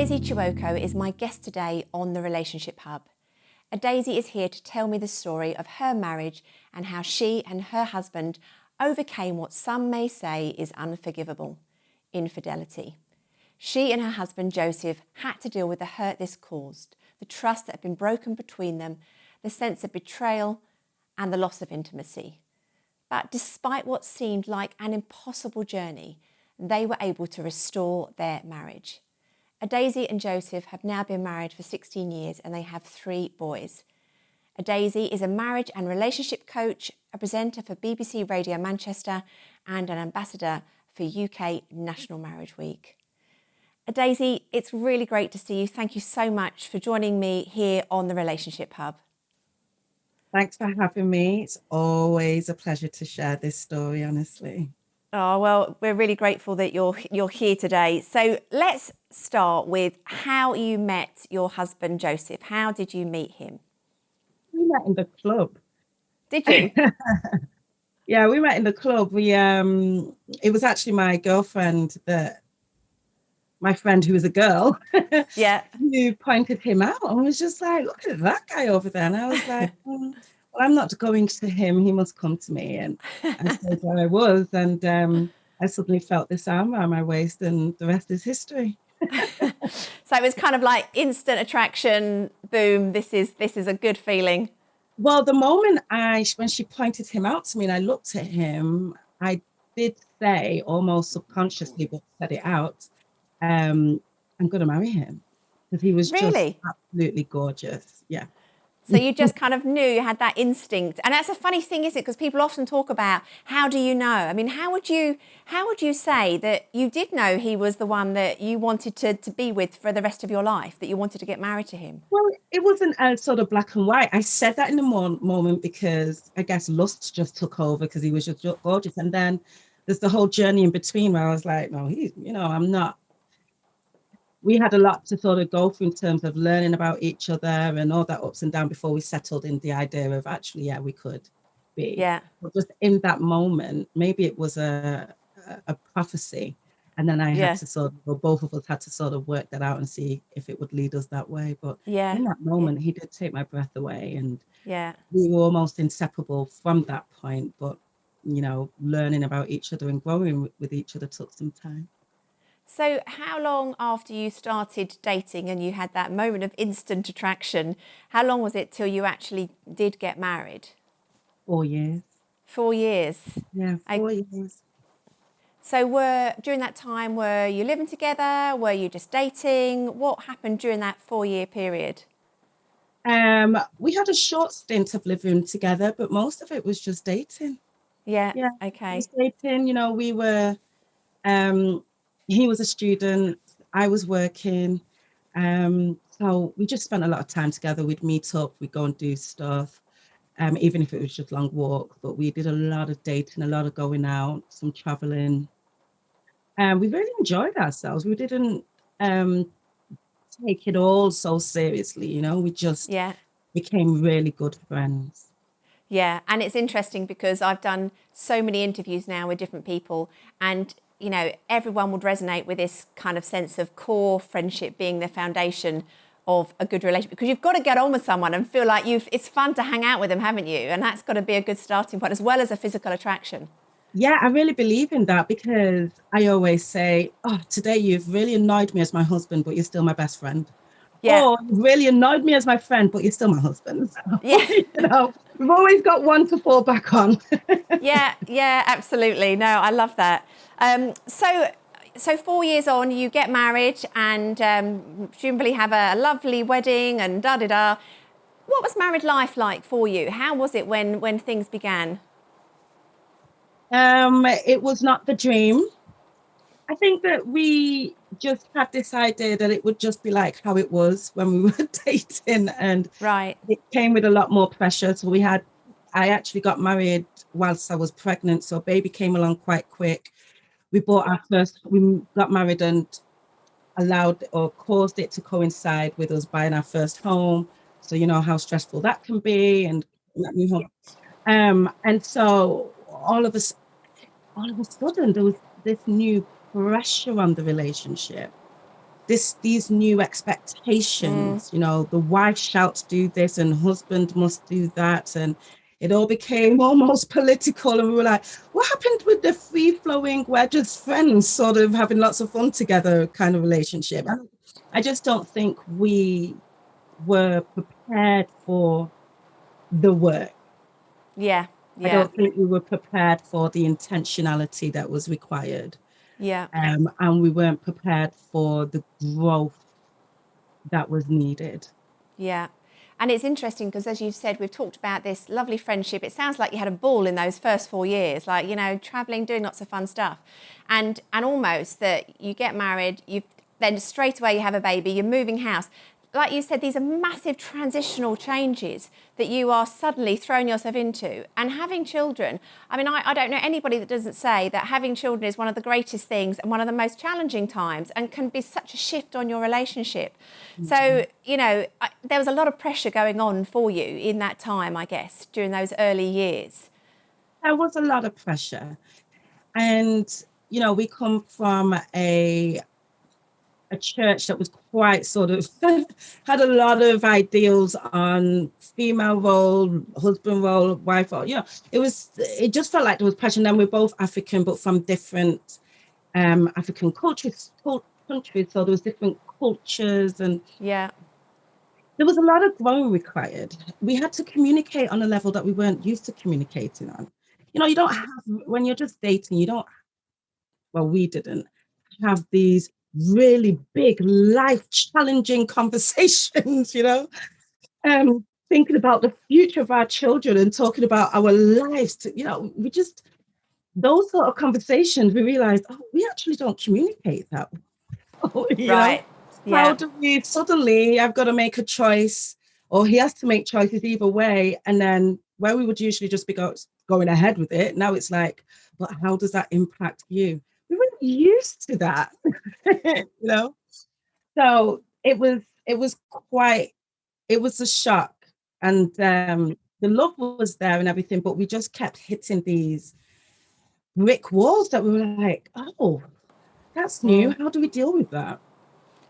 Adaeze Chiwoko is my guest today on the Relationship Hub. Adaeze is here to tell me the story of her marriage and how she and her husband overcame what some may say is unforgivable, infidelity. She and her husband Joseph had to deal with the hurt this caused, the trust that had been broken between them, the sense of betrayal and the loss of intimacy. But despite what seemed like an impossible journey, they were able to restore their marriage. Adaeze and Joseph have now been married for 16 years and they have 3 boys. Adaeze is a marriage and relationship coach, a presenter for BBC Radio Manchester and an ambassador for UK National Marriage Week. Adaeze, it's really great to see you. Thank you so much for joining me here on the Relationship Hub. Thanks for having me. It's always a pleasure to share this story, honestly. Oh, well, we're really grateful that you're here today. So let's start with how you met your husband, Joseph. How did you meet him? We met in the club. Did you? Yeah, we met in the club. It was actually my girlfriend, my friend who was a girl, Yeah, who pointed him out and was just like, look at that guy over there. And I was like, well, I'm not going to him. He must come to me. And I said where I was. And I suddenly felt this arm around my waist and the rest is history. So it was kind of like instant attraction. Boom! This is a good feeling. Well, the moment when she pointed him out to me and I looked at him, I did say almost subconsciously, but said it out, I'm going to marry him because he was just Really? absolutely gorgeous. Yeah. So you just kind of knew, you had that instinct. And that's a funny thing, isn't it? Because people often talk about, how do you know? I mean, how would you say that you did know he was the one that you wanted to be with for the rest of your life, that you wanted to get married to him? Well, it wasn't sort of black and white. I said that in the moment because I guess lust just took over because he was just gorgeous. And then there's the whole journey in between where I was like, no, I'm not. We had a lot to sort of go through in terms of learning about each other and all that ups and down before we settled in the idea of actually, yeah, we could be. Yeah. But just in that moment, maybe it was a prophecy. And then I had to both of us had to sort of work that out and see if it would lead us that way. But in that moment, he did take my breath away. And we were almost inseparable from that point. But, learning about each other and growing with each other took some time. So how long after you started dating and you had that moment of instant attraction, how long was it till you actually did get married? 4 years. 4 years? Yeah, 4 years. So during that time, were you living together? Were you just dating? What happened during that 4-year period? We had a short stint of living together, but most of it was just dating. Yeah. Okay. Just dating, we were... he was a student, I was working. So we just spent a lot of time together. We'd meet up, we'd go and do stuff, even if it was just long walks. But we did a lot of dating, a lot of going out, some traveling. We really enjoyed ourselves. We didn't take it all so seriously, we just became really good friends. Yeah, and it's interesting because I've done so many interviews now with different people and everyone would resonate with this kind of sense of core friendship being the foundation of a good relationship, because you've got to get on with someone and feel like it's fun to hang out with them, haven't you? And that's got to be a good starting point as well as a physical attraction. Yeah, I really believe in that because I always say, oh, today you've really annoyed me as my husband, but you're still my best friend. Yeah. Or you've really annoyed me as my friend, but you're still my husband. So, yeah. We've always got one to fall back on. yeah, absolutely. No, I love that. So 4 years on, you get married and presumably have a lovely wedding and da-da-da. What was married life like for you? How was it when things began? It was not the dream. I think that we just had this idea that it would just be like how it was when we were dating, and it came with a lot more pressure. So I actually got married whilst I was pregnant, so baby came along quite quick. We got married and allowed or caused it to coincide with us buying our first home. So you know how stressful that can be, and that new home. And so all of a sudden there was this new pressure on the relationship. these new expectations, you know, the wife shall do this and husband must do that. And it all became almost political. And we were like, what happened with the free flowing, we're just friends, sort of having lots of fun together kind of relationship? I just don't think we were prepared for the work. Yeah. I don't think we were prepared for the intentionality that was required. Yeah. And we weren't prepared for the growth that was needed. Yeah. And it's interesting because, as you've said, we've talked about this lovely friendship. It sounds like you had a ball in those first 4 years, like, you know, traveling, doing lots of fun stuff. And almost that you get married, then straight away you have a baby, you're moving house. Like you said, these are massive transitional changes that you are suddenly throwing yourself into. And having children, I mean, I don't know anybody that doesn't say that having children is one of the greatest things and one of the most challenging times and can be such a shift on your relationship. Mm-hmm. So, you know, there was a lot of pressure going on for you in that time, I guess, during those early years. There was a lot of pressure. And, you know, we come from a church that was quite sort of had a lot of ideals on female role, husband role, wife role. You know, it just felt like there was pressure. And then we're both African, but from different African countries. So there was different cultures, and there was a lot of growing required. We had to communicate on a level that we weren't used to communicating on. You know, you don't have, when you're just dating, we didn't have these really big life challenging conversations, you know, thinking about the future of our children and talking about our lives to, you know, those sort of conversations, we realized, we actually don't communicate that well, you know? How do we suddenly, I've got to make a choice, or he has to make choices either way, and then where we would usually just be going ahead with it, now it's like, but how does that impact you? We weren't used to that, you know? So it was a shock. And the love was there and everything, but we just kept hitting these brick walls that we were like, oh, that's new. How do we deal with that?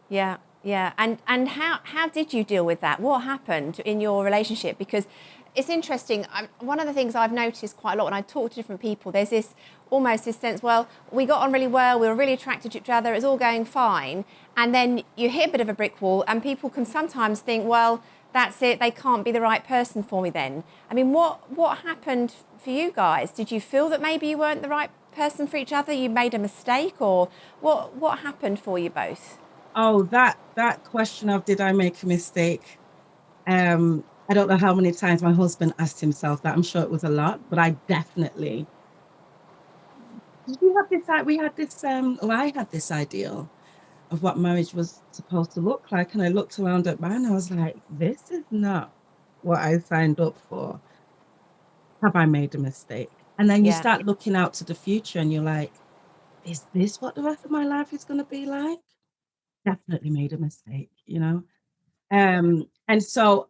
Yeah. Yeah. And how did you deal with that? What happened in your relationship? Because it's interesting. One of the things I've noticed quite a lot when I talk to different people, there's almost this sense, well, we got on really well, we were really attracted to each other, it's all going fine. And then you hit a bit of a brick wall and people can sometimes think, well, that's it, they can't be the right person for me then. I mean, what happened for you guys? Did you feel that maybe you weren't the right person for each other? You made a mistake, or what happened for you both? Oh, that question of did I make a mistake? I don't know how many times my husband asked himself that. I'm sure it was a lot, but I definitely. We had this, I had this ideal of what marriage was supposed to look like. And I looked around at mine, I was like, this is not what I signed up for. Have I made a mistake? And then you start looking out to the future and you're like, is this what the rest of my life is going to be like? Definitely made a mistake, you know? And so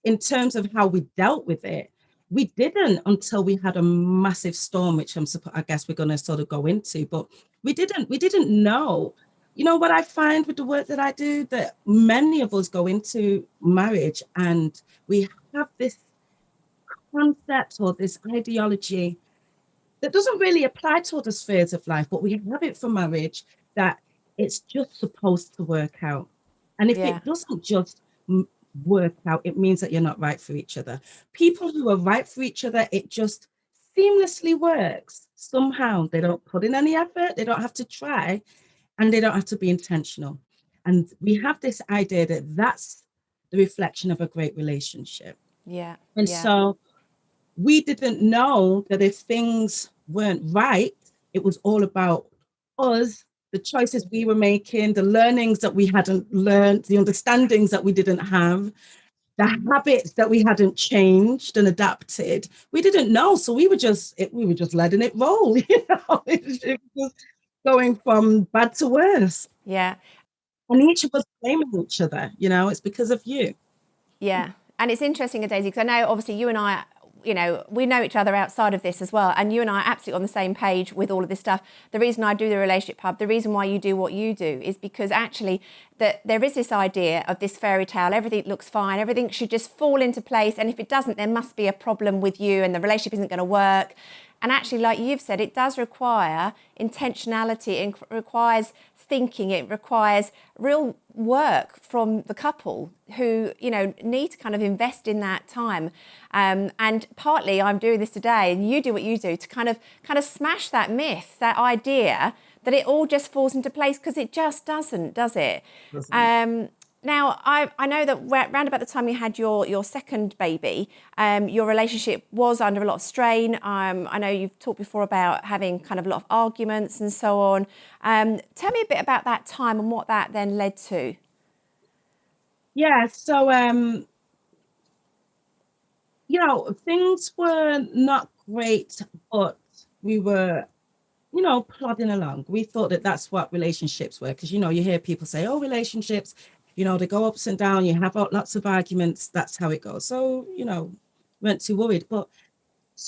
in terms of how we dealt with it, we didn't until we had a massive storm, which I guess we're going to sort of go into, but we didn't know. You know what I find with the work that I do, that many of us go into marriage and we have this concept or this ideology that doesn't really apply to other spheres of life, but we have it for marriage, that it's just supposed to work out. And if it doesn't just work out, it means that you're not right for each other. People who are right for each other, it just seamlessly works. Somehow they don't put in any effort, they don't have to try, and they don't have to be intentional. And we have this idea that that's the reflection of a great relationship. And so we didn't know that if things weren't right, it was all about us, the choices we were making, the learnings that we hadn't learned, the understandings that we didn't have, the habits that we hadn't changed and adapted. We didn't know, so we were just letting it roll. You know, it was going from bad to worse. Yeah, and each of us blaming each other. You know, it's because of you. Yeah. And it's interesting, Adaeze, because I know obviously you and I you know, we know each other outside of this as well. And you and I are absolutely on the same page with all of this stuff. The reason I do the relationship hub, the reason why you do what you do is because actually that there is this idea of this fairy tale, everything looks fine, everything should just fall into place. And if it doesn't, there must be a problem with you and the relationship isn't going to work. And actually, like you've said, it does require intentionality, it requires thinking, it requires real work from the couple who, you know, need to kind of invest in that time. And partly I'm doing this today, and you do what you do to kind of smash that myth, that idea that it all just falls into place, because it just doesn't, does it? Now, I know that around about the time you had your second baby, your relationship was under a lot of strain. I know you've talked before about having kind of a lot of arguments and so on. Tell me a bit about that time and what that then led to. Yeah, so, you know, things were not great, but we were, you know, plodding along. We thought that that's what relationships were, because, you know, you hear people say, oh, relationships, you know, they go ups and down, you have lots of arguments, that's how it goes. So, you know, weren't too worried. But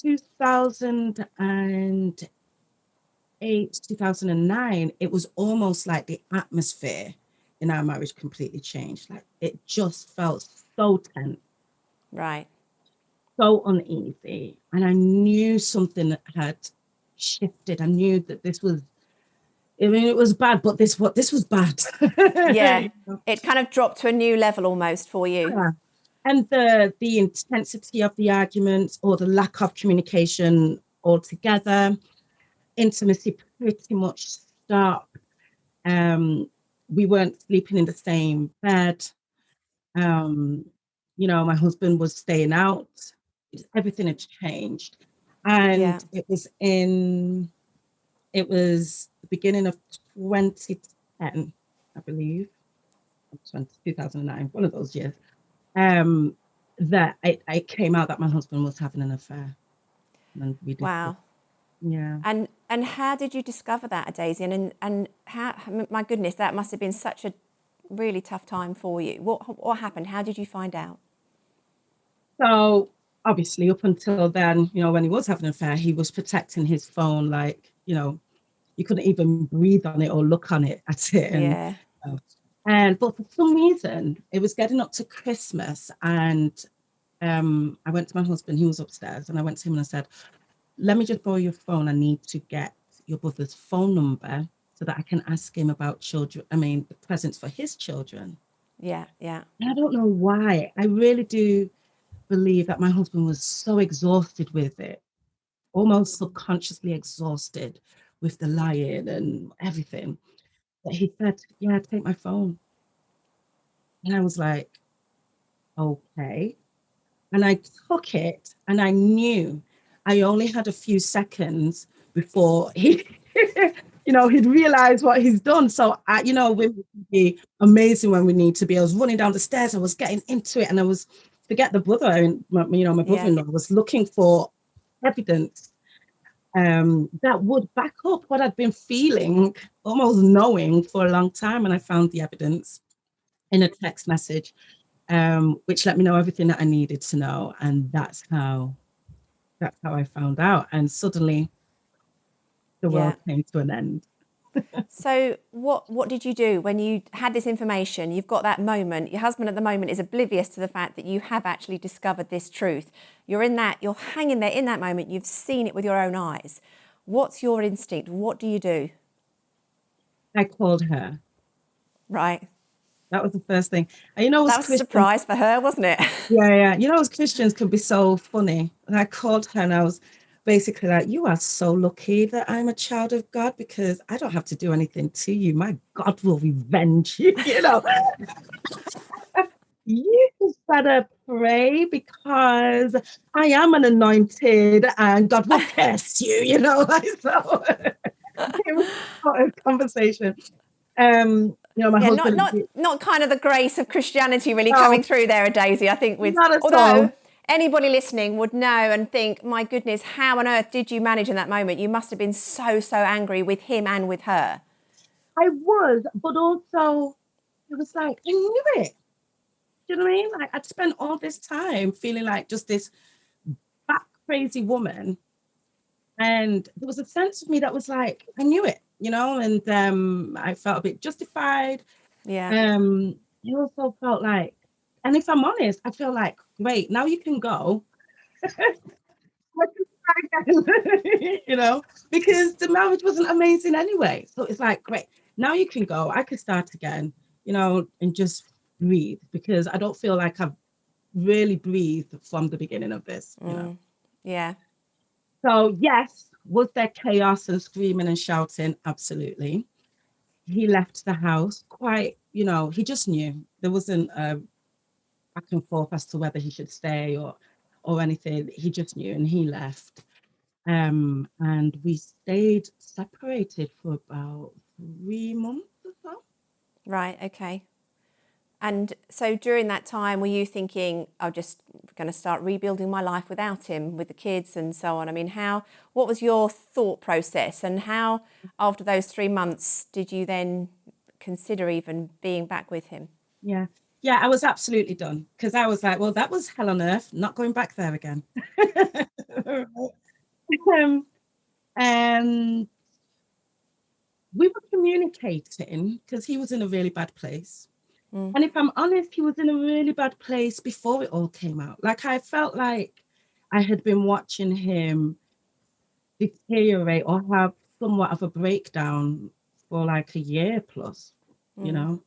2008, 2009, it was almost like the atmosphere in our marriage completely changed. Like, it just felt so tense. Right. So uneasy. And I knew something had shifted. I knew that this was, I mean, it was bad, but this was bad. Yeah, it kind of dropped to a new level almost for you. Yeah. And the intensity of the arguments, or the lack of communication altogether, intimacy pretty much stopped. We weren't sleeping in the same bed. You know, my husband was staying out. Everything had changed. And it was the beginning of 2010, I believe, 2009, one of those years, that I came out that my husband was having an affair. And we did. Wow. Yeah. And how did you discover that, Adaeze? And how, my goodness, that must have been such a really tough time for you. What happened? How did you find out? So obviously, up until then, you know, when he was having an affair, he was protecting his phone, like, you know, you couldn't even breathe on it or look on it at it. Yeah. But for some reason, it was getting up to Christmas, and I went to my husband. He was upstairs, and I went to him and I said, let me just borrow your phone. I need to get your brother's phone number so that I can ask him about the presents for his children. Yeah, yeah. And I don't know why. I really do believe that my husband was so exhausted with it, almost subconsciously exhausted with the lying and everything, that he said, yeah, take my phone. And I was like, okay. And I took it, and I knew I only had a few seconds before he, you know, he'd realize what he's done. So, you know, women can be amazing when we need to be. I was running down the stairs, I was getting into it, and I was, forget the brother, my brother-in-law was looking for evidence that would back up what I'd been feeling, almost knowing for a long time. And I found the evidence in a text message, which let me know everything that I needed to know. And that's how I found out. And suddenly the world came to an end. So what did you do when you had this information? You've got that moment. Your husband at the moment is oblivious to the fact that you have actually discovered this truth. You're hanging there in that moment. You've seen it with your own eyes. What's your instinct? What do you do? I called her. Right. That was the first thing. And, you know, that was a surprise for her, wasn't it? Yeah. You know, as Christians can be so funny. And I called her, and I was basically like, you are so lucky that I'm a child of God, because I don't have to do anything to you. My God will revenge you, you know. You just better pray, because I am an anointed and God will curse you, you know. Like, so it was sort of conversation. You know, my husband, not kind of the grace of Christianity really coming through there, Adaeze. I think although anybody listening would know and think, my goodness, how on earth did you manage in that moment? You must have been so angry with him and with her. I was, but also it was like, I knew it. Do you know what I mean? Like, I'd spent all this time feeling like just this back crazy woman. And there was a sense of me that was like, I knew it, and I felt a bit justified. Yeah. I also felt like, and if I'm honest, I feel like, great, now you can go. Because the marriage wasn't amazing anyway. So it's like, great, now you can go. I could start again, and just breathe, because I don't feel like I've really breathed from the beginning of this. Yeah. So yes, was there chaos and screaming and shouting? Absolutely. He left the house quite, he just knew there wasn't a back and forth as to whether he should stay or anything. He just knew, and he left. And we stayed separated for about 3 months or so. Right. Okay. And so during that time, were you thinking, I'm just going to start rebuilding my life without him, with the kids and so on? I mean, what was your thought process, and how, after those 3 months, did you then consider even being back with him? Yeah. Yeah, I was absolutely done, because I was like, well, that was hell on earth, not going back there again. And we were communicating because he was in a really bad place. And if I'm honest, he was in a really bad place before it all came out. Like, I felt like I had been watching him deteriorate or have somewhat of a breakdown for like a year plus, you know,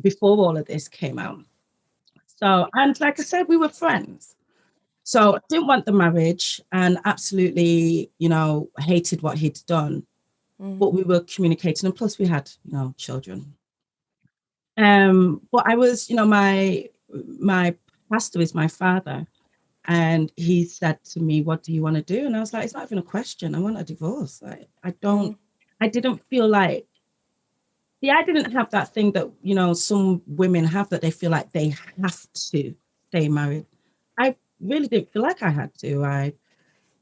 before all of this came out. So, and like I said, we were friends. So I didn't want the marriage, and absolutely, hated what he'd done. But we were communicating, and plus we had, children. But I was, my pastor is my father, and he said to me, "What do you want to do?" And I was like, "It's not even a question. I want a divorce. I didn't feel like, see, I didn't have that thing that, some women have, that they feel like they have to stay married. I really didn't feel like I had to. I,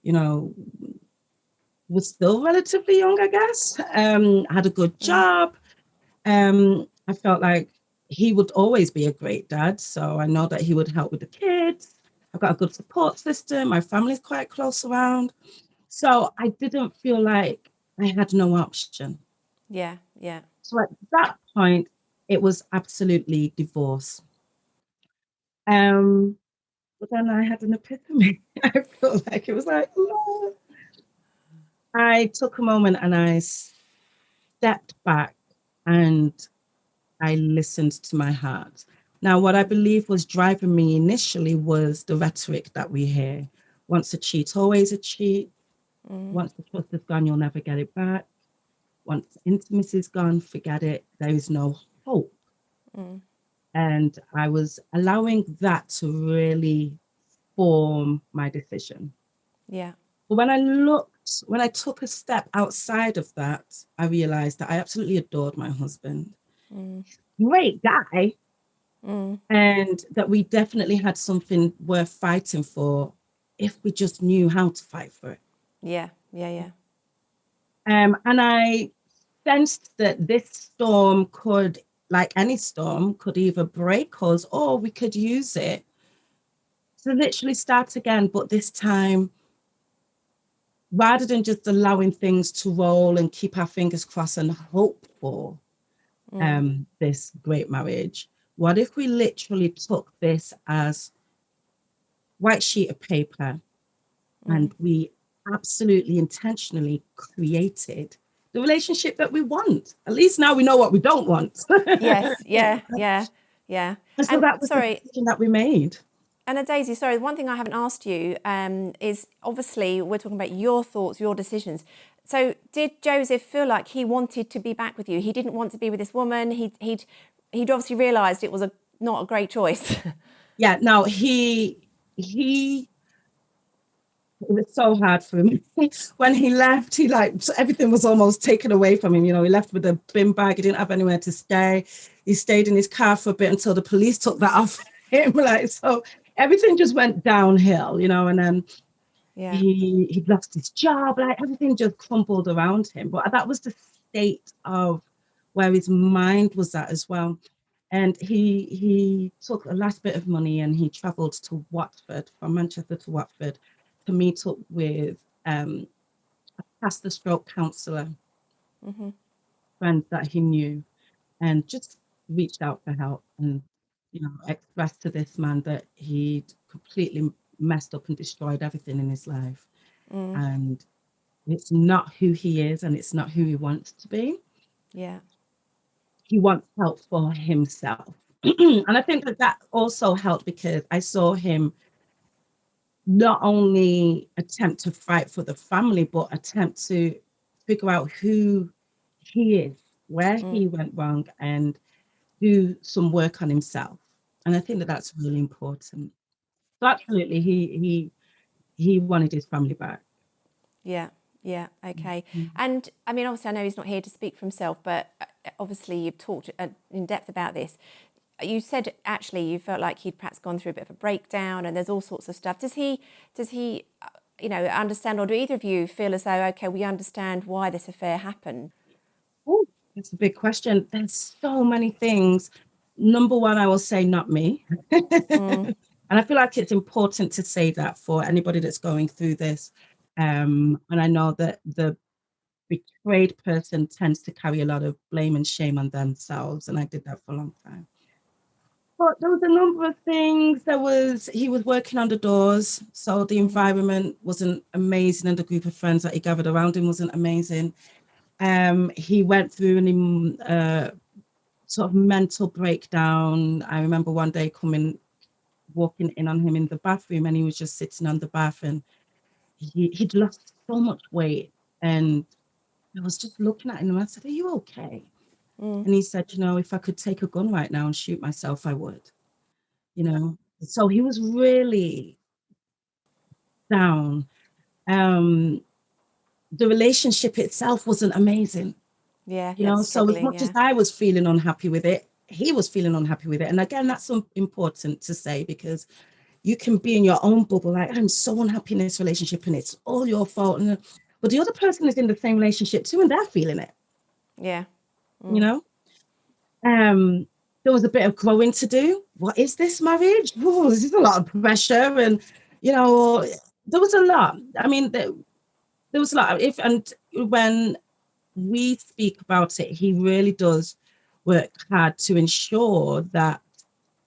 you know, was still relatively young, I guess. Had a good job. I felt like he would always be a great dad. So I know that he would help with the kids. I've got a good support system. My family's quite close around. So I didn't feel like I had no option. Yeah, yeah. So at that point, it was absolutely divorce. But then I had an epiphany. I felt like it was like, oh. I took a moment and I stepped back and I listened to my heart. Now, what I believe was driving me initially was the rhetoric that we hear. Once a cheat, always a cheat. Once the trust is gone, you'll never get it back. Once intimacy is gone, forget it. There is no hope. And I was allowing that to really form my decision. Yeah. But when I took a step outside of that, I realized that I absolutely adored my husband. Great guy. And that we definitely had something worth fighting for if we just knew how to fight for it. Yeah, yeah, yeah. And I sensed that this storm could, like any storm, could either break us or we could use it to literally start again. But this time, rather than just allowing things to roll and keep our fingers crossed and hope for this great marriage, what if we literally took this as white sheet of paper and we absolutely intentionally created the relationship that we want? At least now we know what we don't want. Yes, yeah, yeah, yeah. And so that was the decision that we made. And Adaeze, sorry, one thing I haven't asked you is, obviously we're talking about your thoughts, your decisions. So did Joseph feel like he wanted to be back with you? He didn't want to be with this woman. He'd obviously realised it was not a great choice. Yeah, no, it was so hard for him. When he left, everything was almost taken away from him. He left with a bin bag. He didn't have anywhere to stay. He stayed in his car for a bit until the police took that off him. So everything just went downhill, and then he lost his job. Everything just crumbled around him. But that was the state of where his mind was at as well. And he took a last bit of money and he traveled to Watford, from Manchester to Watford, to meet up with a pastor stroke counselor, friends that he knew, and just reached out for help, and expressed to this man that he'd completely messed up and destroyed everything in his life, and it's not who he is and it's not who he wants to be. Yeah. He wants help for himself. And I think that also helped because I saw him not only attempt to fight for the family, but attempt to figure out who he is, where he went wrong, and do some work on himself. And I think that that's really important. So absolutely, he wanted his family back. Yeah. Yeah. Okay. Mm-hmm. And I mean, obviously, I know he's not here to speak for himself, but obviously, you've talked in depth about this. You said actually you felt like he'd perhaps gone through a bit of a breakdown, and there's all sorts of stuff. Does he, understand, or do either of you feel as though, okay, we understand why this affair happened? Oh, that's a big question. There's so many things. Number one, I will say not me. And I feel like it's important to say that for anybody that's going through this. And I know that the betrayed person tends to carry a lot of blame and shame on themselves. And I did that for a long time. But there was a number of things. He was working on the doors. So the environment wasn't amazing. And the group of friends that he gathered around him wasn't amazing. He went through an sort of mental breakdown. I remember one day walking in on him in the bathroom, and he was just sitting on the bath, and he'd lost so much weight. And I was just looking at him and I said, "Are you okay?" And he said, "If I could take a gun right now and shoot myself, I would." So he was really down. The relationship itself wasn't amazing. Yeah, So as much as I was feeling unhappy with it, he was feeling unhappy with it. And again, that's so important to say, because you can be in your own bubble, like, I'm so unhappy in this relationship and it's all your fault. But the other person is in the same relationship too, and they're feeling it. Yeah. There was a bit of growing to do. What is this marriage? Oh, this is a lot of pressure. And, there was a lot. I mean, there was a lot. When we speak about it, he really does work hard to ensure that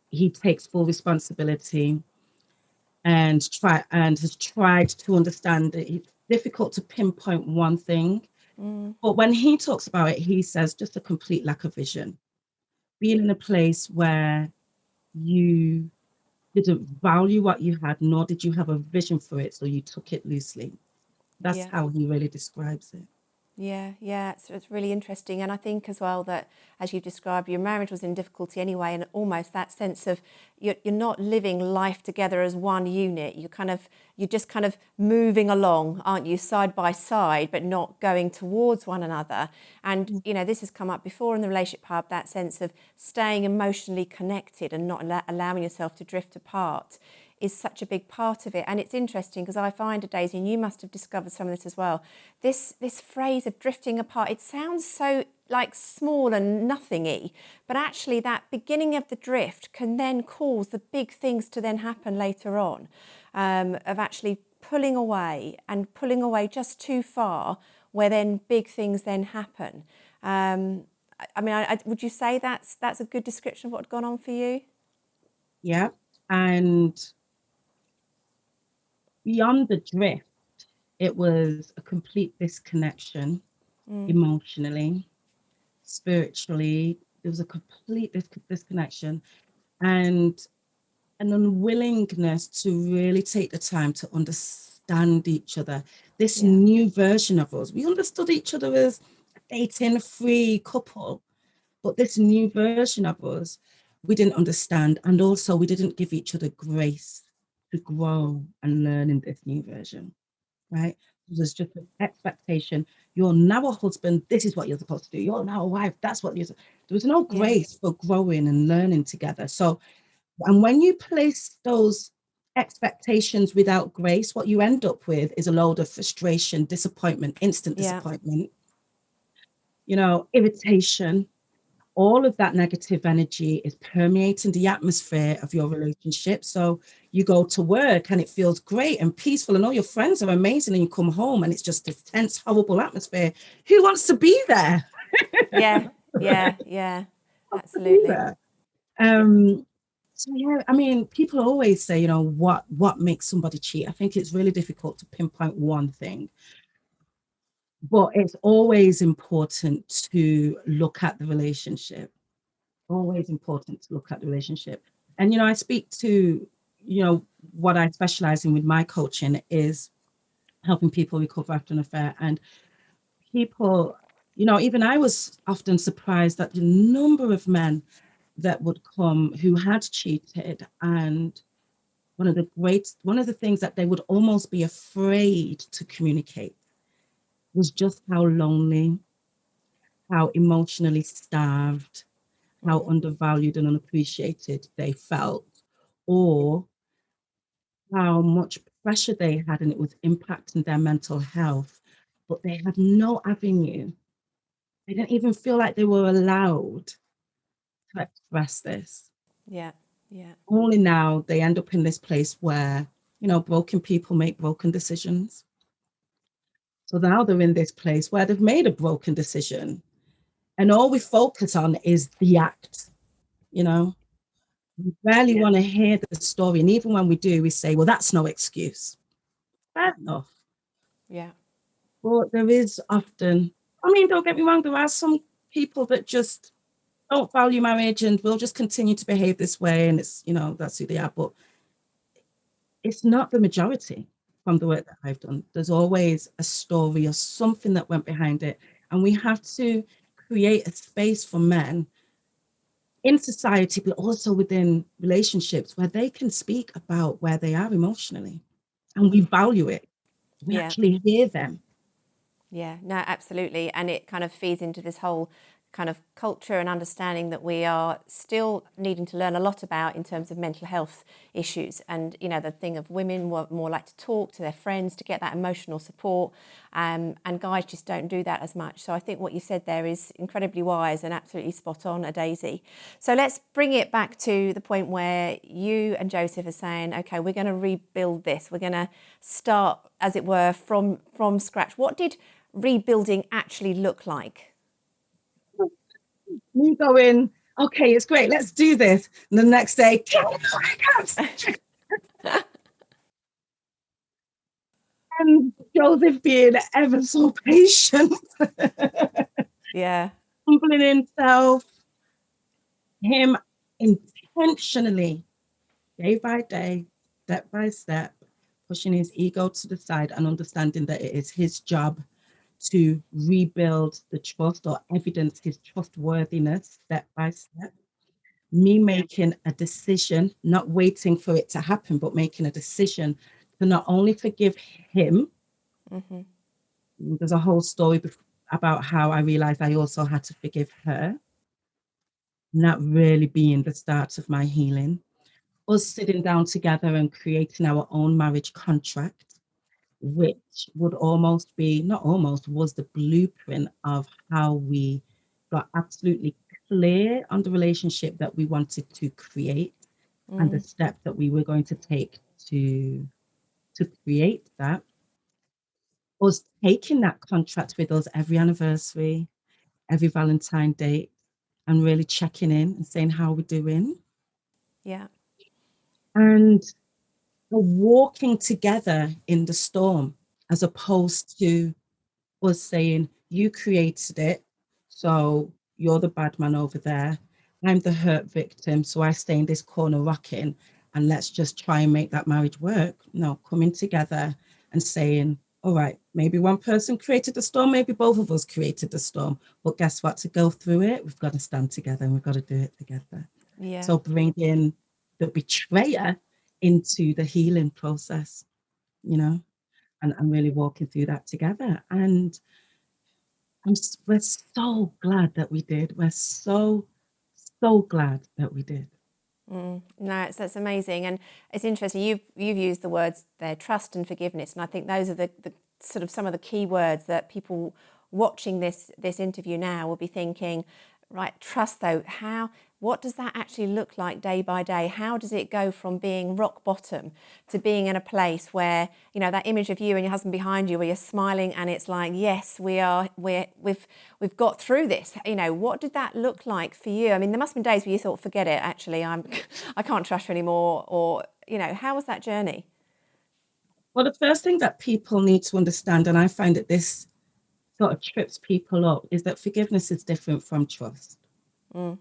he takes full responsibility and has tried to understand that it's difficult to pinpoint one thing. But when he talks about it, he says just a complete lack of vision. Being in a place where you didn't value what you had, nor did you have a vision for it, so you took it loosely. That's how he really describes it. Yeah, it's really interesting. And I think as well that, as you described, your marriage was in difficulty anyway, and almost that sense of you're not living life together as one unit. You're just kind of moving along, aren't you, side by side, but not going towards one another. And, this has come up before in the Relationship Hub, that sense of staying emotionally connected and not allowing yourself to drift apart is such a big part of it. And it's interesting because I find, Adaeze, and you must have discovered some of this as well, this phrase of drifting apart, it sounds so like small and nothingy, but actually that beginning of the drift can then cause the big things to then happen later on, of actually pulling away just too far, where then big things then happen. Would you say that's a good description of what had gone on for you? Yeah. And beyond the drift, it was a complete disconnection emotionally, spiritually. There was a complete disconnection and an unwillingness to really take the time to understand each other. This new version of us, we understood each other as a dating free couple, but this new version of us, we didn't understand. And also we didn't give each other grace to grow and learn in this new version, right? There's just an expectation. You're now a husband. This is what you're supposed to do. You're now a wife. That's what you're. There was no grace for growing and learning together. So, and when you place those expectations without grace, what you end up with is a load of frustration, disappointment, instant disappointment, irritation. all of that negative energy is permeating the atmosphere of your relationship. So you go to work and it feels great and peaceful, and all your friends are amazing, and you come home and it's just this tense, horrible atmosphere. Who wants to be there? Yeah, absolutely. So yeah, I mean, people always say, you know, what makes somebody cheat? I think it's really difficult to pinpoint one thing, but it's always important to look at the relationship. Always important to look at the relationship. And I speak to, what I specialize in with my coaching is helping people recover after an affair. And people, even I was often surprised at the number of men that would come who had cheated, and one of the things that they would almost be afraid to communicate was just how lonely, how emotionally starved, how undervalued and unappreciated they felt, or how much pressure they had and it was impacting their mental health, but they had no avenue. They didn't even feel like they were allowed to express this. Yeah. Only now they end up in this place where, broken people make broken decisions. So now they're in this place where they've made a broken decision, and all we focus on is the act, We rarely want to hear the story. And even when we do, we say, well, that's no excuse. Fair enough. Yeah. But there is often, I mean, don't get me wrong, there are some people that just don't value marriage and will just continue to behave this way. And it's, that's who they are. But it's not the majority from the work that I've done. There's always a story or something that went behind it. And we have to create a space for men in society, but also within relationships where they can speak about where they are emotionally, and we value it. We actually hear them. Yeah, no, absolutely. And it kind of feeds into this whole kind of culture and understanding that we are still needing to learn a lot about in terms of mental health issues. And, the thing of women were more like to talk to their friends to get that emotional support. And guys just don't do that as much. So I think what you said there is incredibly wise and absolutely spot on, Adaeze. So let's bring it back to the point where you and Joseph are saying, okay, we're going to rebuild this. We're going to start, as it were, from scratch. What did rebuilding actually look like? Me going, okay, it's great, let's do this. And the next day, and Joseph being ever so patient. Yeah. Humbling himself, him intentionally, day by day, step by step, pushing his ego to the side and understanding that it is his job to rebuild the trust or evidence his trustworthiness step by step. Me making a decision, not waiting for it to happen, but making a decision to not only forgive him. There's a whole story about how I realized I also had to forgive her. And that really being the start of my healing. Us sitting down together and creating our own marriage contract, which would almost be, not almost, was the blueprint of how we got absolutely clear on the relationship that we wanted to create and the step that we were going to take to create that. Us taking that contract with us every anniversary, every Valentine date, and really checking in and saying how we're doing. Yeah. And walking together in the storm, as opposed to us saying, you created it, so you're the bad man over there. I'm the hurt victim, so I stay in this corner rocking, and let's just try and make that marriage work. No, coming together and saying, all right, maybe one person created the storm, maybe both of us created the storm, but guess what? To go through it, we've got to stand together and we've got to do it together. Yeah. So bringing the betrayer into the healing process, and really walking through that together. And we're so glad that we did. We're so glad that we did. No, that's amazing. And it's interesting. You've used the words there, trust and forgiveness. And I think those are the sort of some of the key words that people watching this interview now will be thinking, Right, trust though, what does that actually look like day by day? How does it go from being rock bottom to being in a place where, you know, that image of you and your husband behind you where you're smiling and it's like, yes, we've got through this. You know, what did that look like for you? I mean, there must have been days where you thought, forget it, actually, I can't trust you anymore, or, you know, how was that journey? Well, the first thing that people need to understand, and I find that this sort of trips people up, is that forgiveness is different from trust. Mm.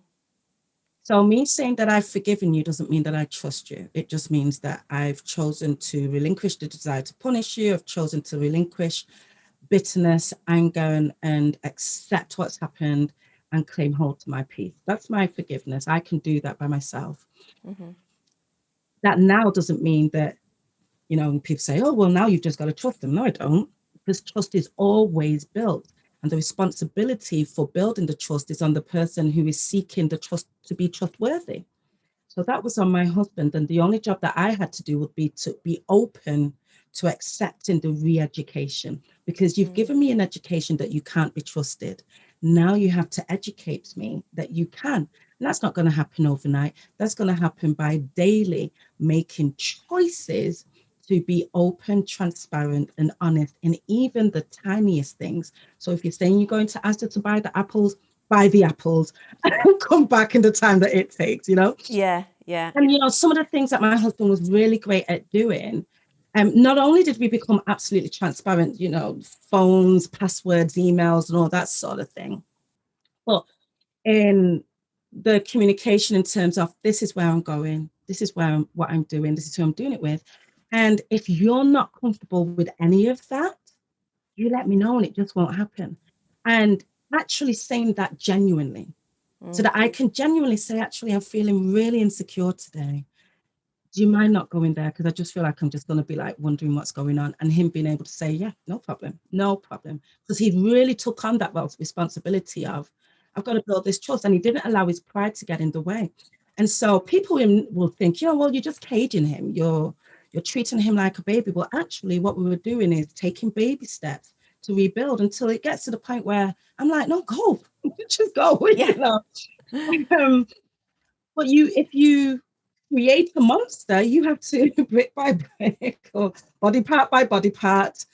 So me saying that I've forgiven you doesn't mean that I trust you. It just means that I've chosen to relinquish the desire to punish you. I've chosen to relinquish bitterness, anger, and accept what's happened and claim hold to my peace. That's my forgiveness. I can do that by myself. Mm-hmm. That now doesn't mean that, you know, people say, oh, well, now you've just got to trust them. No, I don't. Because trust is always built. And the responsibility for building the trust is on the person who is seeking the trust to be trustworthy. So that was on my husband. And the only job that I had to do would be to be open to accepting the re-education, because you've given me an education that you can't be trusted. Now you have to educate me that you can. And that's not going to happen overnight. That's going to happen by daily making choices to be open, transparent, and honest in even the tiniest things. So if you're saying you're going to ask her to buy the apples and come back in the time that it takes, you know? Yeah, yeah. And, you know, some of the things that my husband was really great at doing, not only did we become absolutely transparent, you know, phones, passwords, emails, and all that sort of thing, but in the communication in terms of this is where I'm going, this is what I'm doing, this is who I'm doing it with. And if you're not comfortable with any of that, you let me know and it just won't happen. And actually saying that genuinely, so that I can genuinely say, actually, I'm feeling really insecure today. Do you mind not going there? Because I just feel like I'm just going to be like wondering what's going on. And him being able to say, yeah, no problem, no problem. Because he really took on that responsibility of, I've got to build this trust. And he didn't allow his pride to get in the way. And so people will think, yeah, well, you're just caging him. You're treating him like a baby. Well, actually, what we were doing is taking baby steps to rebuild until it gets to the point where I'm like, no, go, just go. Yeah. You know? But if you create a monster, you have to brick by brick or body part by body part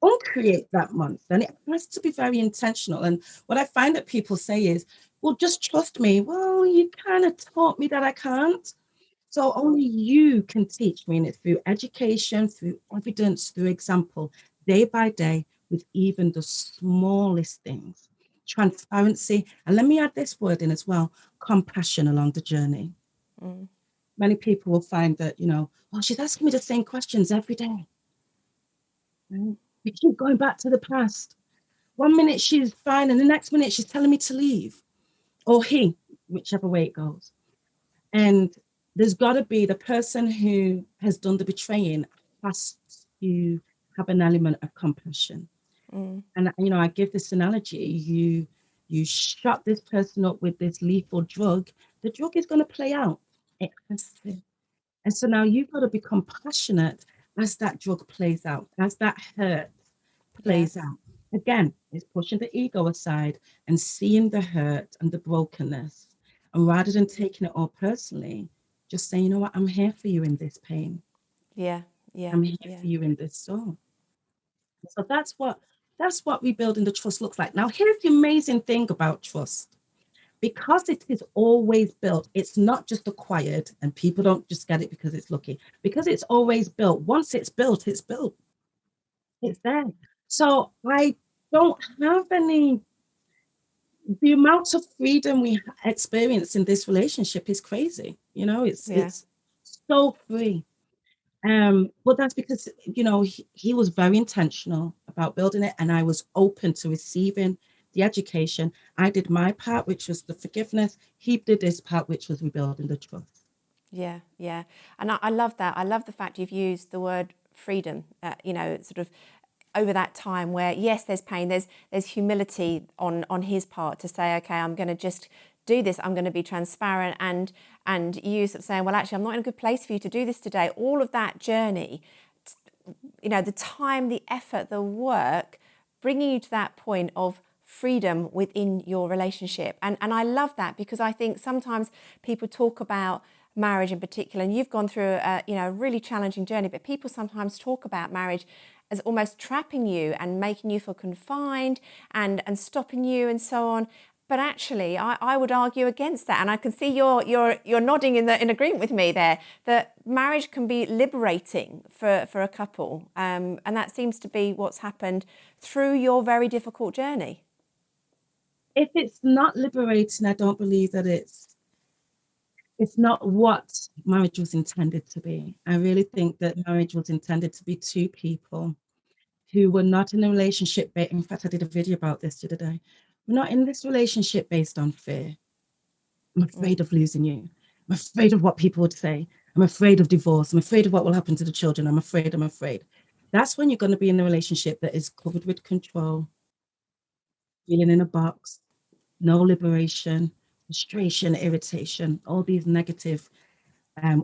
uncreate that monster. And it has to be very intentional. And what I find that people say is, well, just trust me. Well, you kind of taught me that I can't. So only you can teach me, and it's through education, through evidence, through example, day by day, with even the smallest things. Transparency, and let me add this word in as well, compassion along the journey. Many people will find that, you know, oh, she's asking me the same questions every day. Right? We keep going back to the past. 1 minute she's fine, and the next minute she's telling me to leave, or he, whichever way it goes. And there's got to be the person who has done the betraying has to have an element of compassion. And, you know, I give this analogy. You shut this person up with this lethal drug, the drug is going to play out. It has to. And so now you've got to be compassionate as that drug plays out, as that hurt plays out. Again, it's pushing the ego aside and seeing the hurt and the brokenness. And rather than taking it all personally, just saying, you know what, I'm here for you in this pain. Yeah. I'm here for you in this storm. So that's what rebuilding the trust looks like. Now, here's the amazing thing about trust. Because it is always built, it's not just acquired, and people don't just get it because it's lucky. Because it's always built. Once it's built, it's built. It's there. So I don't have the amount of freedom we experience in this relationship is crazy. You know, it's so free. But that's because, you know, he was very intentional about building it, and I was open to receiving the education. I did my part, which was the forgiveness. He did his part, which was rebuilding the trust. Yeah, yeah. And I love that. I love the fact you've used the word freedom, you know, sort of over that time where, yes, there's pain, there's humility on his part to say, okay, I'm going to just do this. I'm going to be transparent, and you sort of saying, well, actually, I'm not in a good place for you to do this today. All of that journey, you know, the time, the effort, the work, bringing you to that point of freedom within your relationship. And I love that, because I think sometimes people talk about marriage in particular, and you've gone through a really challenging journey, but people sometimes talk about marriage as almost trapping you and making you feel confined and stopping you and so on. But actually, I would argue against that, and I can see you're nodding in agreement with me there. That marriage can be liberating for a couple, and that seems to be what's happened through your very difficult journey. If it's not liberating, I don't believe that it's not what marriage was intended to be. I really think that marriage was intended to be two people who were not in a relationship. In fact, I did a video about this the other day. We're not in this relationship based on fear. I'm afraid of losing you. I'm afraid of what people would say. I'm afraid of divorce. I'm afraid of what will happen to the children. I'm afraid. That's when you're going to be in a relationship that is covered with control, feeling in a box, no liberation, frustration, irritation, all these negative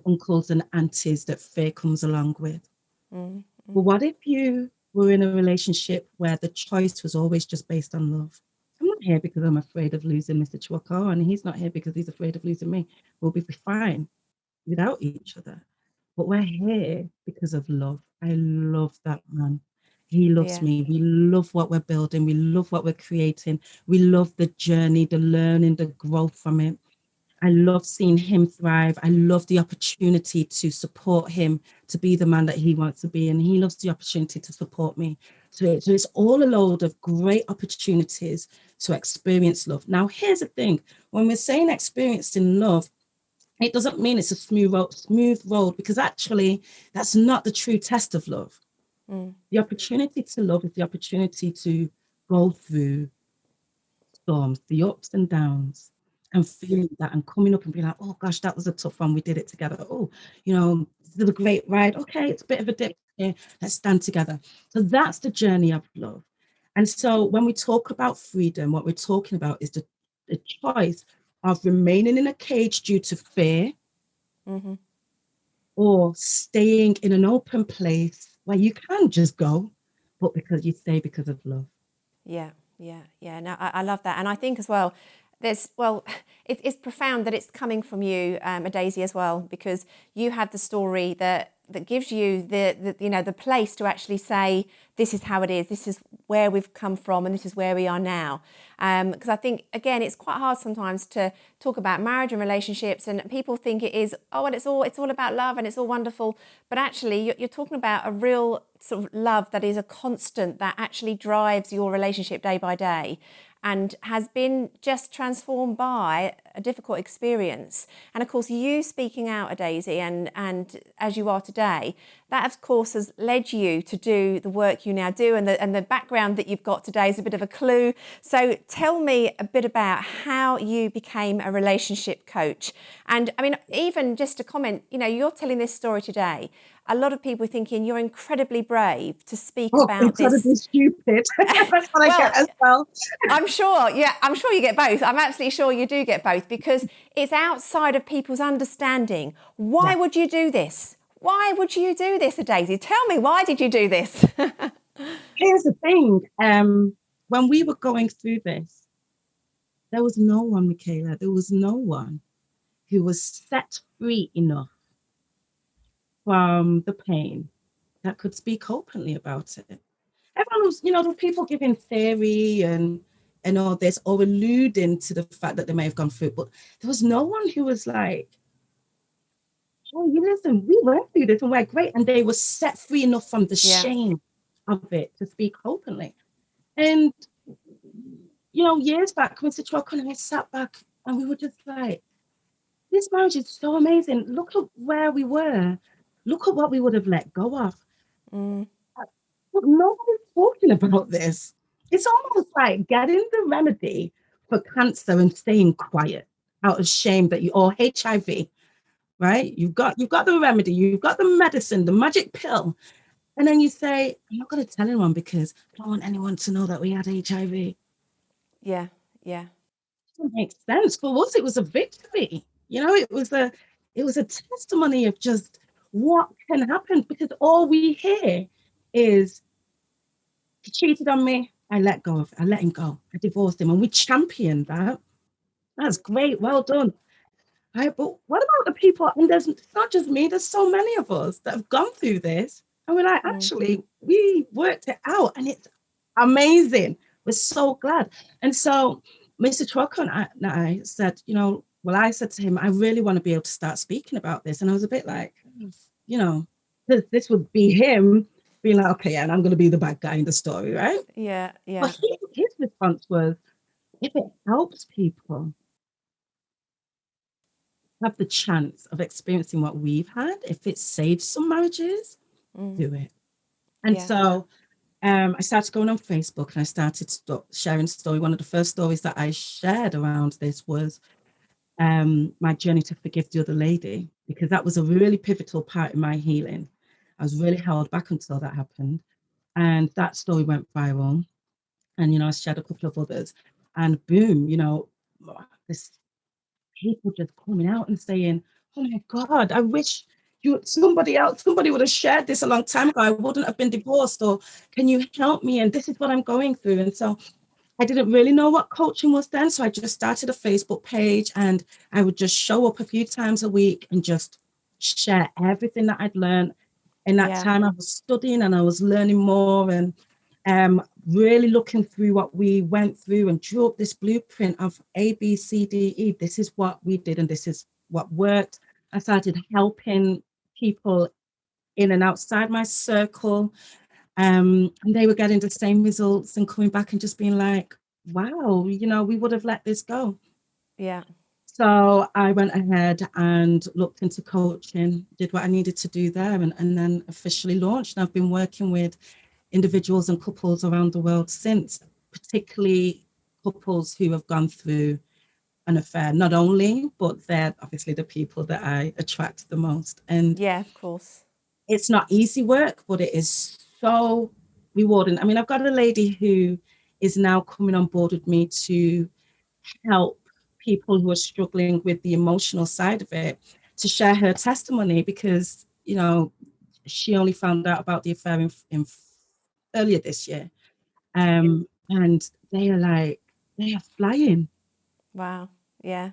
uncles and aunties that fear comes along with. But what if you were in a relationship where the choice was always just based on love? I'm not here because I'm afraid of losing Mr. Chiwoko, and he's not here because he's afraid of losing me. We'll be fine without each other. But we're here because of love. I love that man. He loves me. We love what we're building. We love what we're creating. We love the journey, the learning, the growth from it. I love seeing him thrive. I love the opportunity to support him to be the man that he wants to be. And he loves the opportunity to support me. So it's all a load of great opportunities to experience love. Now, here's the thing. When we're saying experiencing love, it doesn't mean it's a smooth road, because actually that's not the true test of love. The opportunity to love is the opportunity to go through storms, the ups and downs, and feeling that and coming up and being like, oh gosh, that was a tough one. We did it together. Oh, this is a great ride. Okay, it's a bit of a dip here. Let's stand together. So that's the journey of love. And so when we talk about freedom, what we're talking about is the choice of remaining in a cage due to fear, or staying in an open place where you can just go, but because you stay because of love. Yeah. No, I love that. And I think as well, it's profound that it's coming from you, Adaeze, as well, because you have the story that gives you the place to actually say, this is how it is, this is where we've come from, and this is where we are now. Because I think, again, it's quite hard sometimes to talk about marriage and relationships, and people think it is, and it's all about love and it's all wonderful. But actually, you're talking about a real sort of love that is a constant, that actually drives your relationship day by day, and has been just transformed by a difficult experience. And of course, you speaking out, Adaeze, and as you are today, that of course has led you to do the work you now do, and the background that you've got today is a bit of a clue. So tell me a bit about how you became a relationship coach. And I mean, even just a comment, you're telling this story today. A lot of people are thinking you're incredibly brave to speak about this. Incredibly stupid. That's what I get as well. I'm sure you get both. I'm absolutely sure you do get both, because it's outside of people's understanding. Why would you do this? Why would you do this, Adaeze? Tell me, why did you do this? Here's the thing. When we were going through this, there was no one, Michaela, there was no one who was set free enough from the pain that could speak openly about it. Everyone was, there were people giving theory and all this, or alluding to the fact that they may have gone through it, but there was no one who was like, oh, you listen, we went through this and we're great. And they were set free enough from the shame of it to speak openly. And, years back, Mr. Chiwoko and I sat back and we were just like, this marriage is so amazing. Look at where we were. Look at what we would have let go of. But nobody's talking about this. It's almost like getting the remedy for cancer and staying quiet out of shame that or HIV, right? You've got the remedy, you've got the medicine, the magic pill. And then you say, I'm not going to tell anyone because I don't want anyone to know that we had HIV. Yeah. It doesn't make sense. For us, it was a victory. It was a testimony of just what can happen, because all we hear is, he cheated on me, I let go of it. I let him go. I divorced him, and we championed that. That's great. Well done. Right, but what about the people? And it's not just me. There's so many of us that have gone through this, and we're like, actually, we worked it out, and it's amazing. We're so glad. And so, Mr. Chiwoko and I said, well, I said to him, I really want to be able to start speaking about this, and I was a bit like, this would be him being like, okay, and I'm going to be the bad guy in the story, right? Yeah, yeah. But his response was, if it helps people have the chance of experiencing what we've had, if it saves some marriages, do it. And so I started going on Facebook, and I started sharing story. One of the first stories that I shared around this was my journey to forgive the other lady, because that was a really pivotal part in my healing. I was really held back until that happened. And that story went viral. And, I shared a couple of others. And boom, this people just coming out and saying, oh my God, I wish somebody would have shared this a long time ago. I wouldn't have been divorced, or can you help me? And this is what I'm going through. And so I didn't really know what coaching was then. So I just started a Facebook page, and I would just show up a few times a week and just share everything that I'd learned. In that time, I was studying and I was learning more, and really looking through what we went through, and drew up this blueprint of A, B, C, D, E. This is what we did, and this is what worked. I started helping people in and outside my circle. And they were getting the same results and coming back and just being like, wow, we would have let this go. Yeah. So I went ahead and looked into coaching, did what I needed to do there, and then officially launched. And I've been working with individuals and couples around the world since, particularly couples who have gone through an affair, not only, but they're obviously the people that I attract the most. And yeah, of course, it's not easy work, but it is so rewarding. I mean, I've got a lady who is now coming on board with me to help people who are struggling with the emotional side of it, to share her testimony, because she only found out about the affair in earlier this year, and they are flying. Wow. Yeah.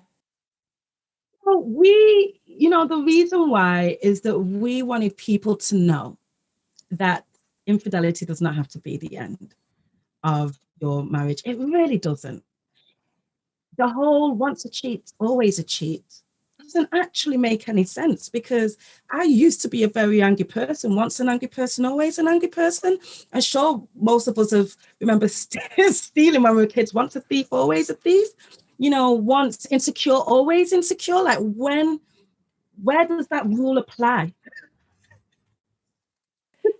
Well, the reason why is that we wanted people to know that infidelity does not have to be the end of your marriage. It really doesn't. The whole once a cheat, always a cheat doesn't actually make any sense, because I used to be a very angry person. Once an angry person, always an angry person. I'm sure most of us remember stealing when we were kids. Once a thief, always a thief. Once insecure, always insecure. Like where does that rule apply?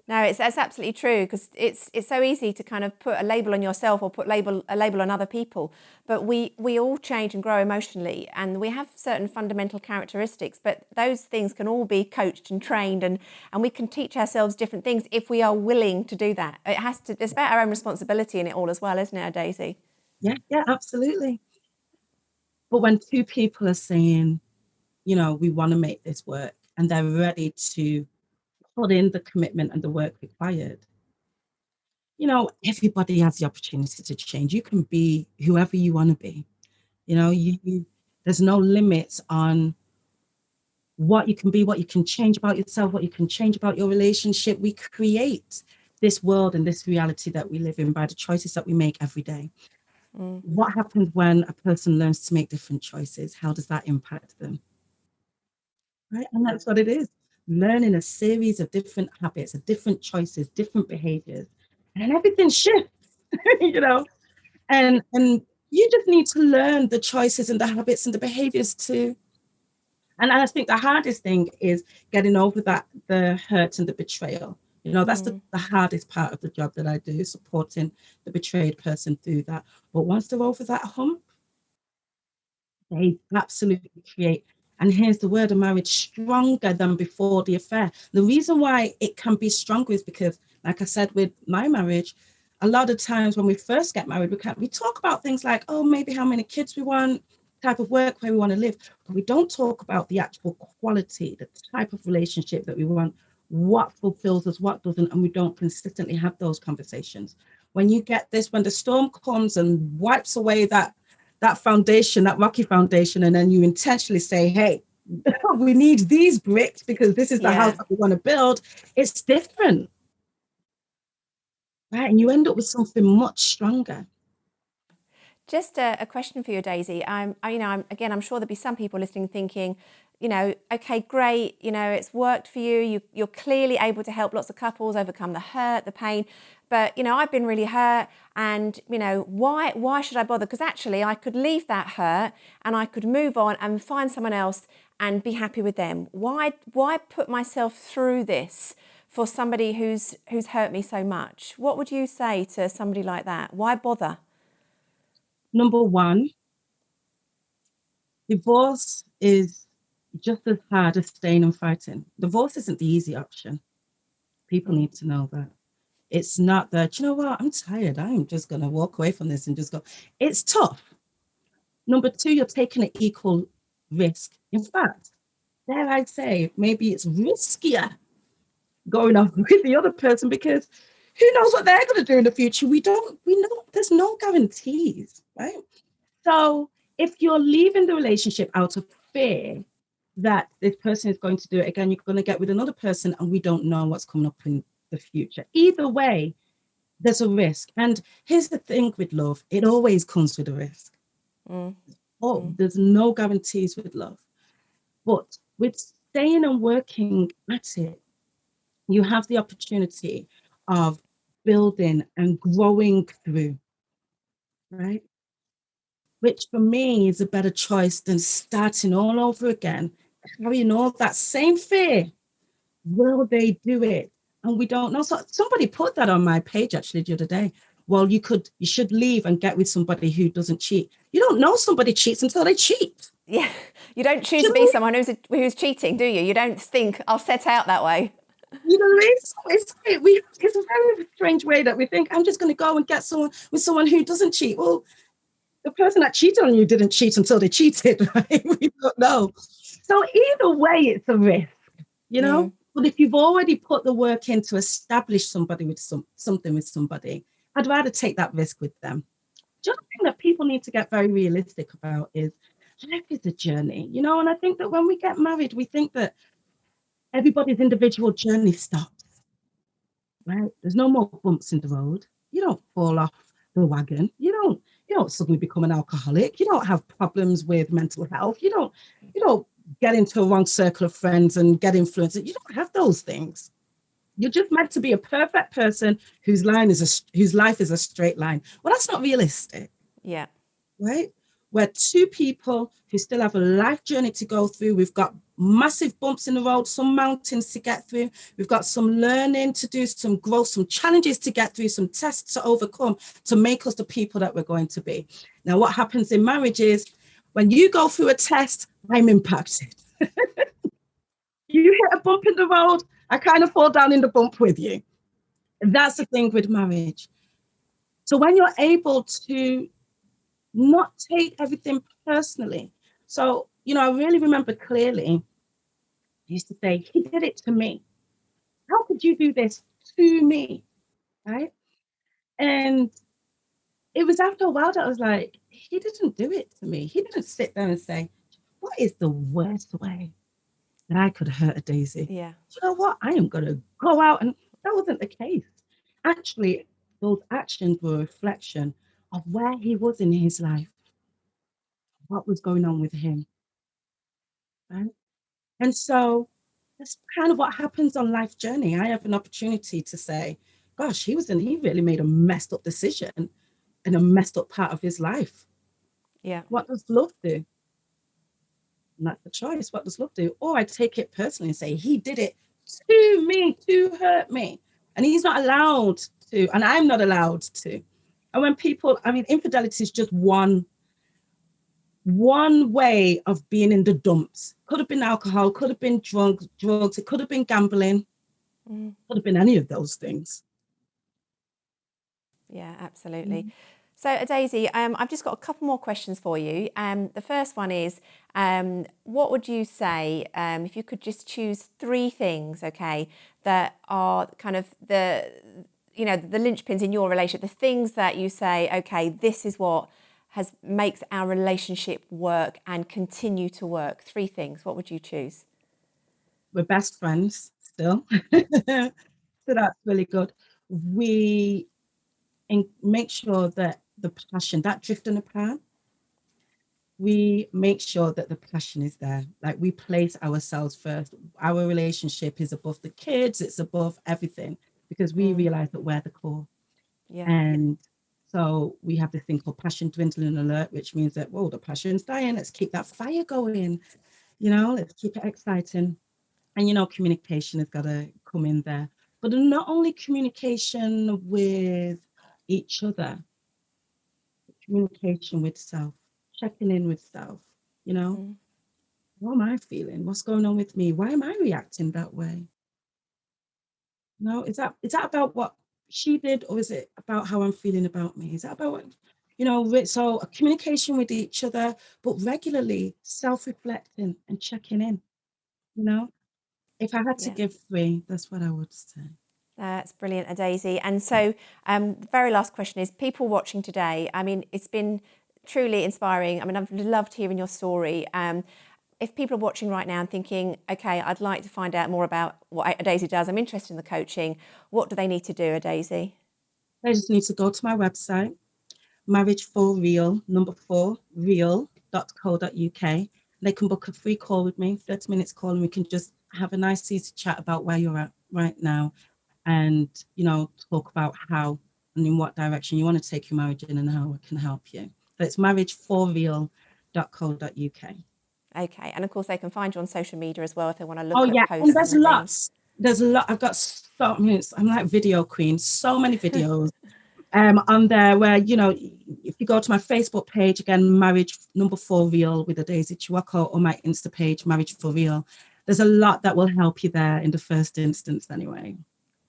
No, that's absolutely true, because it's so easy to kind of put a label on yourself or put a label on other people. But we all change and grow emotionally, and we have certain fundamental characteristics. But those things can all be coached and trained, and we can teach ourselves different things if we are willing to do that. It's about our own responsibility in it all as well, isn't it, Adaeze? Yeah, absolutely. But when two people are saying, we want to make this work, and they're ready to put in the commitment and the work required, everybody has the opportunity to change. You can be whoever you want to be. There's no limits on what you can be, what you can change about yourself, what you can change about your relationship. We create this world and this reality that we live in by the choices that we make every day. What happens when a person learns to make different choices? How does that impact them? Right? And that's what it is. Learning a series of different habits, of different choices, different behaviors, and everything shifts, and you just need to learn the choices and the habits and the behaviors too. And I think the hardest thing is getting over the hurt and the betrayal. That's the hardest part of the job that I do, supporting the betrayed person through that. But once they're over that hump, they absolutely create, and here's the word, a marriage stronger than before the affair. The reason why it can be stronger is because, like I said, with my marriage, a lot of times when we first get married, we talk about things like, oh, maybe how many kids we want, type of work where we want to live, but we don't talk about the actual quality, the type of relationship that we want, what fulfills us, what doesn't, and we don't consistently have those conversations. when you get this, when the storm comes and wipes away that foundation, that rocky foundation, and then you intentionally say, hey, we need these bricks because this is the house that we want to build, it's different. Right? And you end up with something much stronger. Just a question for you, Adaeze. I'm sure there'll be some people listening thinking, okay, great, it's worked for you. You're clearly able to help lots of couples overcome the hurt, the pain. But, I've been really hurt and, why should I bother? Because actually I could leave that hurt and I could move on and find someone else and be happy with them. Why put myself through this for somebody who's hurt me so much? What would you say to somebody like that? Why bother? Number one, divorce is just as hard as staying and fighting. Divorce isn't the easy option. People need to know that. It's not that, you know what, I'm tired. I'm just going to walk away from this and just go. It's tough. Number two, you're taking an equal risk. In fact, dare I say, maybe it's riskier going off with the other person because who knows what they're going to do in the future? We know there's no guarantees, right? So if you're leaving the relationship out of fear that this person is going to do it again, you're going to get with another person and we don't know what's coming up in the future. Either way, there's a risk. And here's the thing with love, it always comes with a risk. There's no guarantees with love. But with staying and working at it, you have the opportunity of building and growing through, right? Which for me is a better choice than starting all over again, carrying all that same fear. Will they do it? And we don't know. So somebody put that on my page actually the other day. Well, you should leave and get with somebody who doesn't cheat. You don't know somebody cheats until they cheat. Yeah, you don't choose to be someone who's cheating, do you? You don't think, I'll set out that way. You know what I mean? It's a very strange way that we think, I'm just going to go and get someone who doesn't cheat. Well, the person that cheated on you didn't cheat until they cheated, right? We don't know. So either way, it's a risk, But if you've already put the work in to establish somebody with something with somebody, I'd rather take that risk with them. Just the thing that people need to get very realistic about is life is a journey, And I think that when we get married, we think that everybody's individual journey stops, right? There's no more bumps in the road. You don't fall off the wagon. You don't suddenly become an alcoholic. You don't have problems with mental health. You don't get into a wrong circle of friends and get influenced. You don't have those things. You're just meant to be a perfect person whose life is a straight line. Well, that's not realistic. Yeah. Right? We're two people who still have a life journey to go through. We've got massive bumps in the road, some mountains to get through. We've got some learning to do, some growth, some challenges to get through, some tests to overcome to make us the people that we're going to be. Now, what happens in marriage is when you go through a test, I'm impacted. You hit a bump in the road, I kind of fall down in the bump with you. That's the thing with marriage. So when you're able to not take everything personally. So, I really remember clearly, I used to say, he did it to me. How could you do this to me? Right? And it was after a while that I was like, he didn't do it to me. He didn't sit there and say, what is the worst way that I could hurt Adaeze? Yeah. You know what? I am going to go out. And that wasn't the case. Actually, those actions were a reflection of where he was in his life, what was going on with him. Right? And so that's kind of what happens on life's journey. I have an opportunity to say, gosh, he really made a messed up decision in a messed up part of his life. Yeah. What does love do? And that's the choice. What does love do? Or I take it personally and say, he did it to me, to hurt me. And he's not allowed to, and I'm not allowed to. And when infidelity is just one way of being in the dumps. Could have been alcohol, could have been drugs, it could have been gambling, could have been any of those things. Yeah, absolutely. So Adaeze, I've just got a couple more questions for you. The first one is, what would you say if you could just choose 3 things, okay, that are kind of you know, the linchpins in your relationship, the things that you say, okay, this is what makes our relationship work and continue to work. 3 things. What would you choose? We're best friends still. So that's really good. We make sure that the passion, that drifting apart, we make sure that the passion is there. Like, we place ourselves first. Our relationship is above the kids, it's above everything, because we realize that we're the core. Yeah. And so we have this thing called passion dwindling alert, which means that, whoa, the passion's dying. Let's keep that fire going. Let's keep it exciting. And, communication has got to come in there. But not only communication with each other, communication with self, checking in with self, What am I feeling? What's going on with me? Why am I reacting that way? Is that about what she did, or is it about how I'm feeling about me? Is that about what, so a communication with each other, but regularly self-reflecting and checking in, If I had to give 3, that's what I would say. That's brilliant, Adaeze. And so the very last question is, people watching today, I mean, it's been truly inspiring. I mean, I've loved hearing your story. If people are watching right now and thinking, okay, I'd like to find out more about what Adaeze does, I'm interested in the coaching, what do they need to do, Adaeze? They just need to go to my website, marriage4real, number 4, real.co.uk. They can book a free call with me, 30 minutes call, and we can just have a nice, easy chat about where you're at right now, and, talk about how and in what direction you want to take your marriage in and how it can help you. So it's marriage4real.co.uk. Okay, and of course they can find you on social media as well if they want to look at posts. And there's lots. There's a lot. I've got so many. I'm like video queen. So many videos on there where, if you go to my Facebook page, again, marriage number 4 real with Adaeze Chiwoko, or my Insta page, marriage for real. There's a lot that will help you there in the first instance anyway.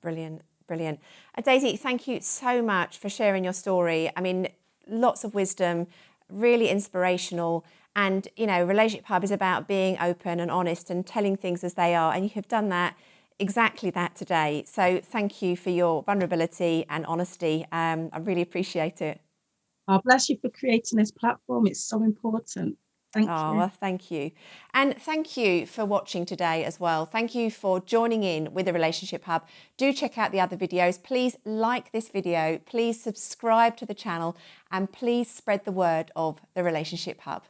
Brilliant, brilliant. Adaeze, thank you so much for sharing your story. I mean, lots of wisdom, really inspirational. And, Relationship Hub is about being open and honest and telling things as they are. And you have done exactly that today. So thank you for your vulnerability and honesty. I really appreciate it. Oh, bless you for creating this platform. It's so important. Thank you. Well, thank you. And thank you for watching today as well. Thank you for joining in with the Relationship Hub. Do check out the other videos. Please like this video. Please subscribe to the channel, and please spread the word of the Relationship Hub.